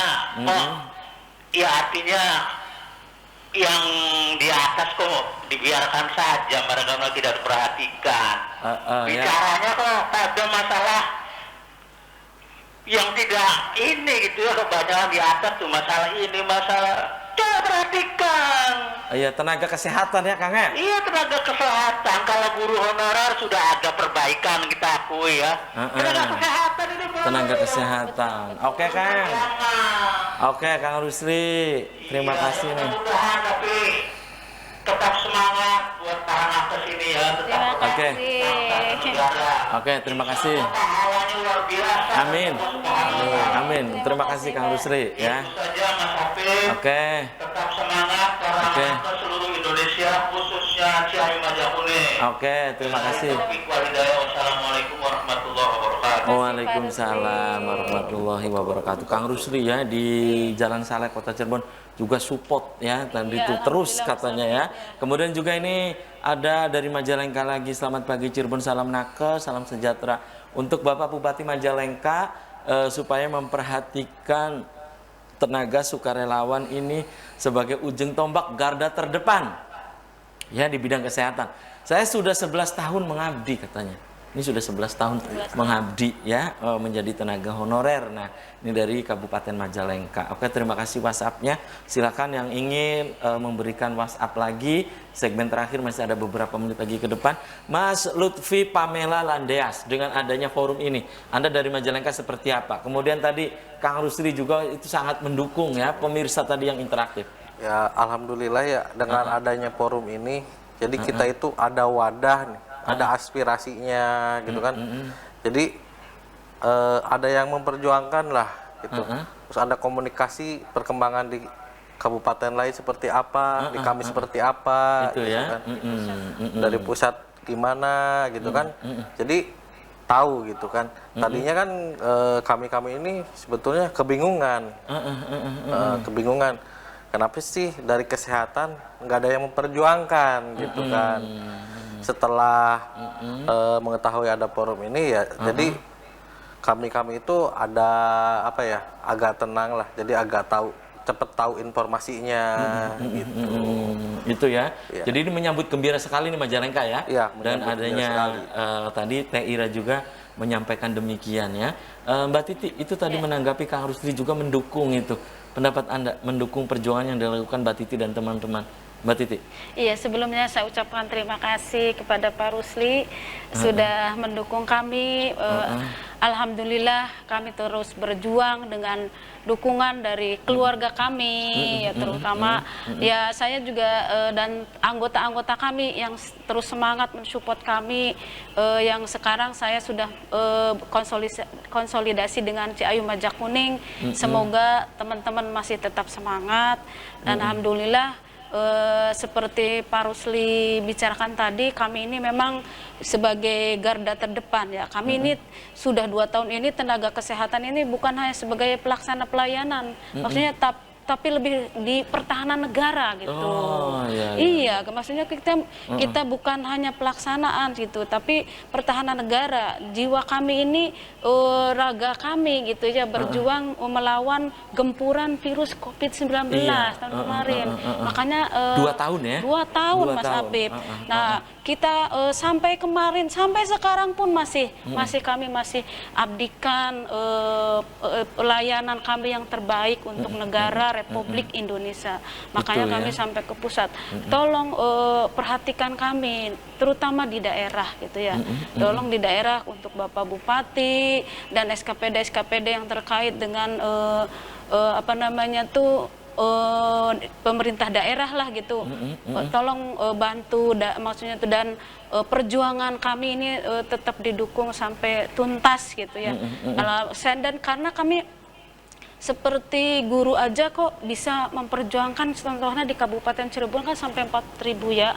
ya artinya yang di atas kok dibiarkan saja, mereka tidak diperhatikan. Bicaranya kok pada masalah yang tidak ini gitu ya, kebanyakan di atas tuh masalah ini, masalah coba perhatikan. Iya, tenaga kesehatan ya Kang ya? Iya, tenaga kesehatan. Kalau guru honorer sudah ada perbaikan, kita akui ya. Tenaga kesehatan ini tenaga kesehatan. Oke Kang. Oke Kang Rusli, terima kasih nih. Mudah-mudahan tapi tetap semangat buat para nakes ini ya. Tetap Oke. Oke, terima kasih. pahalanya luar biasa. Amin. Terima kasih Kang Rusli ya. Itu saja Mas Hafid. Oke. Tetap semangat para nakes seluruh Indonesia, khususnya Ciawi Majapahit. Oke, terima kasih. Wassalamualaikum warahmatullahi wabarakatuh. Waalaikumsalam warahmatullahi wabarakatuh. Kang Rusli ya di Jalan Saleh Kota Cirebon juga support ya tadi itu terus katanya ya. Kemudian juga ini ada dari Majalengka lagi. Selamat pagi Cirebon, salam nakes, salam sejahtera untuk Bapak Bupati Majalengka supaya memperhatikan tenaga sukarelawan ini sebagai ujung tombak garda terdepan ya di bidang kesehatan. Saya sudah 11 tahun mengabdi katanya. Ini sudah 11 tahun mengabdi ya, menjadi tenaga honorer. Nah, ini dari Kabupaten Majalengka. Oke, terima kasih WhatsApp-nya. Silakan yang ingin memberikan WhatsApp lagi. Segmen terakhir masih ada beberapa menit lagi ke depan. Mas Lutfi Pamela Landeas, dengan adanya forum ini, Anda dari Majalengka seperti apa? Kemudian tadi Kang Rusli juga itu sangat mendukung ya, pemirsa tadi yang interaktif. Ya, alhamdulillah ya dengan adanya forum ini, jadi kita itu ada wadah nih, ada aspirasinya gitu kan. Jadi ada yang memperjuangkan lah gitu. Terus ada komunikasi perkembangan di kabupaten lain seperti apa, di kami seperti apa, Itu gitu ya. kan. Dari pusat gimana gitu kan. Jadi tahu gitu kan. Tadinya kan kami ini sebetulnya kebingungan. Kebingungan. Kenapa sih dari kesehatan nggak ada yang memperjuangkan gitu kan. Setelah mengetahui ada forum ini ya, jadi kami itu ada apa ya, agak tenang lah. Jadi agak cepet tahu informasinya gitu. Itu ya. Iya. Jadi ini menyambut gembira sekali nih Majalengka ya. Iya, Dan menyambut adanya gembira sekali. tadi Teh Ira juga menyampaikan demikian ya. Mbak Titi itu tadi menanggapi Kang Rusli juga mendukung itu. Pendapat Anda mendukung perjuangan yang dilakukan Mbak Titi dan teman-teman. Mbak Titi. Iya, sebelumnya saya ucapkan terima kasih kepada Pak Rusli sudah mendukung kami. Alhamdulillah kami terus berjuang dengan dukungan dari keluarga kami, ya terutama ya saya juga dan anggota-anggota kami yang terus semangat mensupport kami. Yang sekarang saya sudah konsolidasi dengan Ciayu Majak Kuning. Semoga teman-teman masih tetap semangat dan alhamdulillah. Seperti Pak Rusli bicarakan tadi, kami ini memang sebagai garda terdepan ya. Kami ini sudah 2 tahun ini tenaga kesehatan ini bukan hanya sebagai pelaksana pelayanan, maksudnya tapi lebih di pertahanan negara gitu. Oh, iya. Iya, maksudnya kita bukan hanya pelaksanaan gitu, tapi pertahanan negara. Jiwa kami ini, raga kami gitu ya, berjuang melawan gempuran virus COVID-19 tahun kemarin. Makanya 2 tahun ya? 2 tahun 2 Mas tahun. Habib. Nah, kita sampai kemarin, sampai sekarang pun kami masih abdikan pelayanan kami yang terbaik untuk negara Republik Indonesia. Makanya Betul, kami ya. sampai ke pusat. Tolong perhatikan kami, terutama di daerah gitu ya. Tolong di daerah untuk Bapak Bupati dan SKPD yang terkait dengan pemerintah daerah lah gitu. Tolong bantu maksudnya itu, dan perjuangan kami ini tetap didukung sampai tuntas gitu ya. Dan karena kami seperti guru aja kok bisa memperjuangkan, contohnya di Kabupaten Cirebon kan sampai 4.000 ya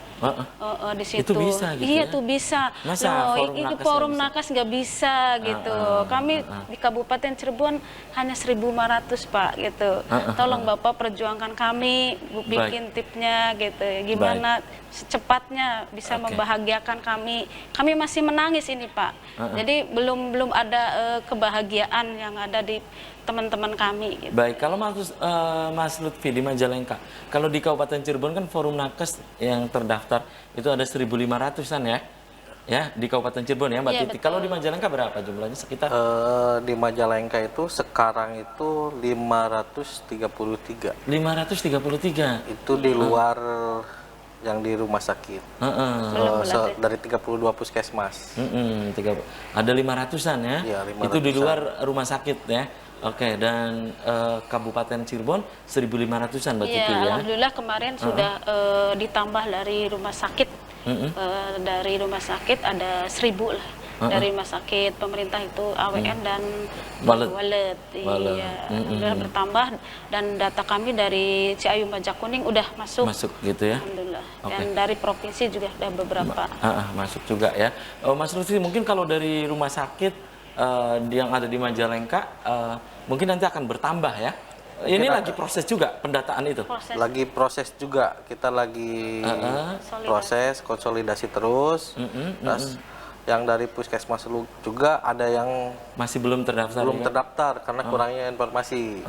di situ. Itu bisa gitu iya ya? tuh bisa. Masa Forum Nakes nggak bisa gitu. Kami di Kabupaten Cirebon hanya 1.500 Pak gitu. Tolong Bapak perjuangkan kami, bikin tipnya gitu. Gimana secepatnya bisa membahagiakan kami. Kami masih menangis ini Pak. Jadi belum ada kebahagiaan yang ada di teman-teman kami. Gitu. Baik, kalau Mas Lutfi di Majalengka, kalau di Kabupaten Cirebon kan forum nakes yang terdaftar itu ada 1.500-an ya? Ya, di Kabupaten Cirebon ya Mbak Iya, Titi. betul. Kalau di Majalengka berapa jumlahnya sekitar? Di Majalengka itu sekarang itu 533. 533. Itu di luar yang di rumah sakit. Dari 32 puskesmas. Ada 500-an ya? Iya, 500-an. Itu di luar rumah sakit ya? Oke, dan Kabupaten Cirebon 1.500-an Mbak Titi Iya, ya? alhamdulillah kemarin sudah ditambah dari rumah sakit. Dari rumah sakit ada 1.000 lah. Dari rumah sakit pemerintah itu AWN dan Walet. Iya, alhamdulillah bertambah, dan data kami dari Ciayu Majak Kuning udah masuk. Masuk gitu ya? Alhamdulillah. Dan dari provinsi juga ada beberapa. Masuk juga ya. Mas Lutfi, mungkin kalau dari rumah sakit yang ada di Majalengka mungkin nanti akan bertambah ya. Ini lagi proses juga pendataan itu. Lagi proses juga, kita lagi proses konsolidasi terus. Terus yang dari puskesmas juga ada yang Masih belum terdaftar. belum ya? terdaftar karena kurangnya informasi.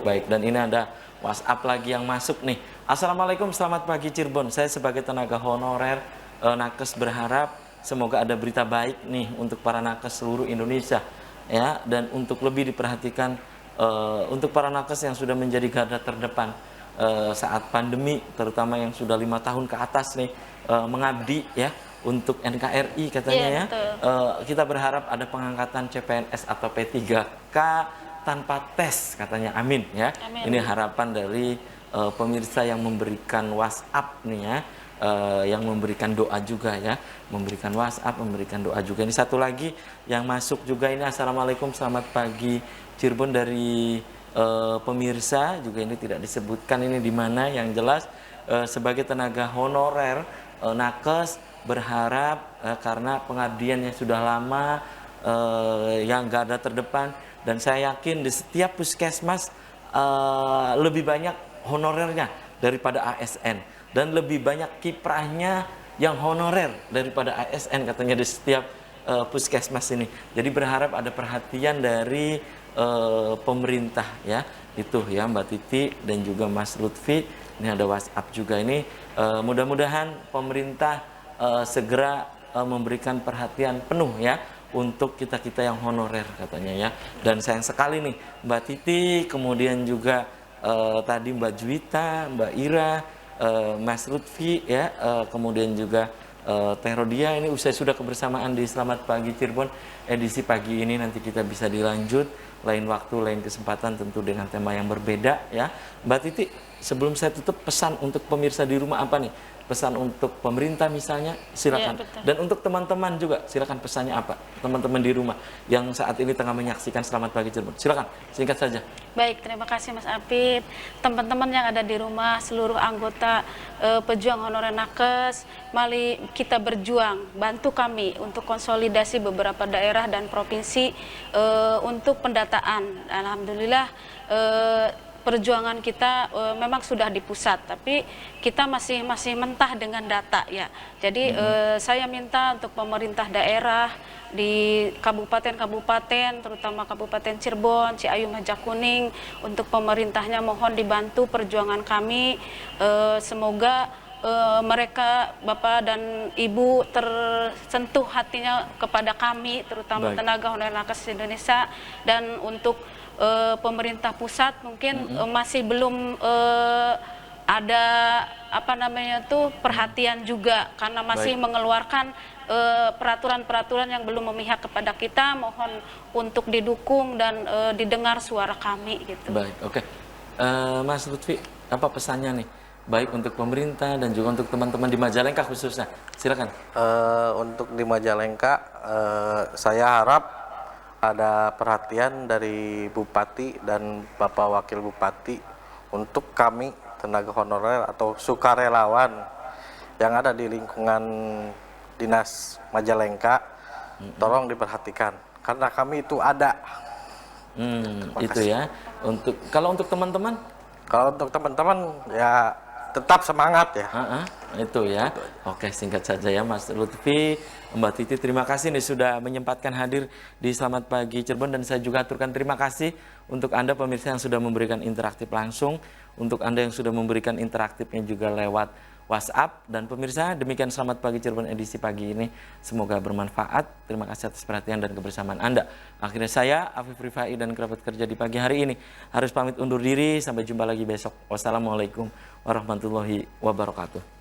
Baik. Dan ini ada WhatsApp lagi yang masuk nih. Assalamualaikum, selamat pagi Cirebon. Saya sebagai tenaga honorer nakes berharap semoga ada berita baik nih untuk para nakes seluruh Indonesia ya, dan untuk lebih diperhatikan untuk para nakes yang sudah menjadi garda terdepan saat pandemi, terutama yang sudah 5 tahun ke atas nih mengabdi ya untuk NKRI katanya ya. Kita berharap ada pengangkatan CPNS atau P3K tanpa tes katanya, amin ya. Amin. Ini harapan dari pemirsa yang memberikan WhatsApp nih ya, yang memberikan doa juga ya, memberikan WhatsApp, memberikan doa juga. Ini satu lagi yang masuk juga ini, assalamualaikum selamat pagi Cirebon, dari pemirsa juga, ini tidak disebutkan ini di mana, yang jelas sebagai tenaga honorer nakes berharap karena pengabdiannya sudah lama yang garda terdepan, dan saya yakin di setiap puskesmas lebih banyak honorernya daripada ASN, dan lebih banyak kiprahnya yang honorer daripada ASN katanya di setiap puskesmas ini. Jadi berharap ada perhatian dari pemerintah ya, itu ya Mbak Titi dan juga Mas Lutfi. Ini ada WhatsApp juga ini, mudah-mudahan pemerintah segera memberikan perhatian penuh ya untuk kita-kita yang honorer katanya ya. Dan sayang sekali nih Mbak Titi, kemudian juga tadi Mbak Juwita, Mbak Ira, Mas Lutfi ya, kemudian juga Teh Rodia, ini usai sudah kebersamaan di Selamat Pagi Cirebon edisi pagi ini. Nanti kita bisa dilanjut lain waktu, lain kesempatan, tentu dengan tema yang berbeda ya. Mbak Titi, sebelum saya tutup, pesan untuk pemirsa di rumah apa nih? Pesan untuk pemerintah misalnya, silakan. Ya, dan untuk teman-teman juga, silakan pesannya apa? Teman-teman di rumah yang saat ini tengah menyaksikan Selamat Pagi Cirebon, silakan singkat saja. Baik, terima kasih Mas Apip. Teman-teman yang ada di rumah, seluruh anggota pejuang honorer nakes, mari kita berjuang, bantu kami untuk konsolidasi beberapa daerah dan provinsi untuk pendataan. Alhamdulillah perjuangan kita memang sudah di pusat, tapi kita masih mentah dengan data ya. Jadi saya minta untuk pemerintah daerah di kabupaten-kabupaten, terutama Kabupaten Cirebon, Ciayu, Majakuning, untuk pemerintahnya mohon dibantu perjuangan kami. Semoga mereka, Bapak dan Ibu, tersentuh hatinya kepada kami, terutama tenaga honorer nakes Indonesia. Dan untuk pemerintah pusat mungkin masih belum ada perhatian juga, karena masih mengeluarkan peraturan-peraturan yang belum memihak kepada kita. Mohon untuk didukung dan didengar suara kami gitu. Baik, oke. Mas Lutfi, apa pesannya nih? Baik untuk pemerintah dan juga untuk teman-teman di Majalengka khususnya, silakan. Untuk di Majalengka, saya harap ada perhatian dari Bupati dan Bapak Wakil Bupati untuk kami tenaga honorer atau sukarelawan yang ada di lingkungan Dinas Majalengka, tolong diperhatikan karena kami itu ada. Itu ya. Kalau untuk teman-teman? Kalau untuk teman-teman ya tetap semangat ya. Itu ya. Oke, singkat saja ya Mas Lutfi, Mbak Titi, terima kasih nih sudah menyempatkan hadir di Selamat Pagi Cirebon, dan saya juga aturkan terima kasih untuk Anda pemirsa yang sudah memberikan interaktif langsung, untuk Anda yang sudah memberikan interaktifnya juga lewat WhatsApp. Dan pemirsa, demikian Selamat Pagi Cirebon edisi pagi ini, semoga bermanfaat. Terima kasih atas perhatian dan kebersamaan Anda. Akhirnya saya, Afif Rifai, dan kerabat kerja di pagi hari ini harus pamit undur diri. Sampai jumpa lagi besok. Wassalamualaikum warahmatullahi wabarakatuh.